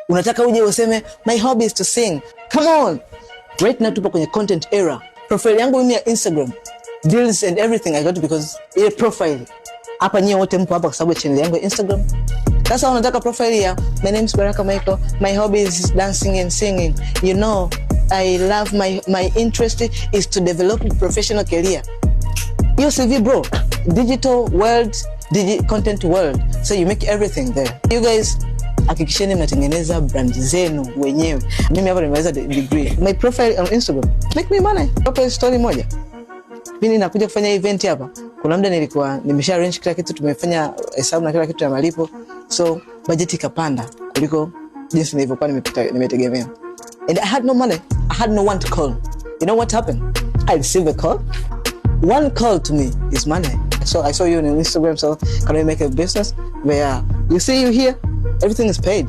Unataka uje useme my hobby is to sing. Come on. Right now tupo kwenye content era. Profile yangu mimi ya Instagram, deals and everything I got because ile profile. Hapa nyie wote mpo hapa kwa sababu channel yangu ya Instagram. Sasa unataka profile ya my name is Baraka Michael, my hobby is dancing and singing. You know, I love my interest is to develop a professional career. Your CV bro, digital world, content world. So you make everything there. You guys hakikisheni mnatengeneza brand zenu wenyewe. Mimi hapa nimeweza degree. My profile on Instagram make me money. Hapo story moja. Mimi nakuja kufanya event hapa. Kuna muda nilikuwa nimesha arrange kila kitu, tumefanya hesabu na kila kitu ya malipo. So budget ikapanda kuliko jinsi nilivyokuwa nimetegemea. And I had no money. I had no one to call. You know what happened? I received a call. One call to me is money. So I saw you on Instagram, so can we make a business where you see you here? Everything is paid.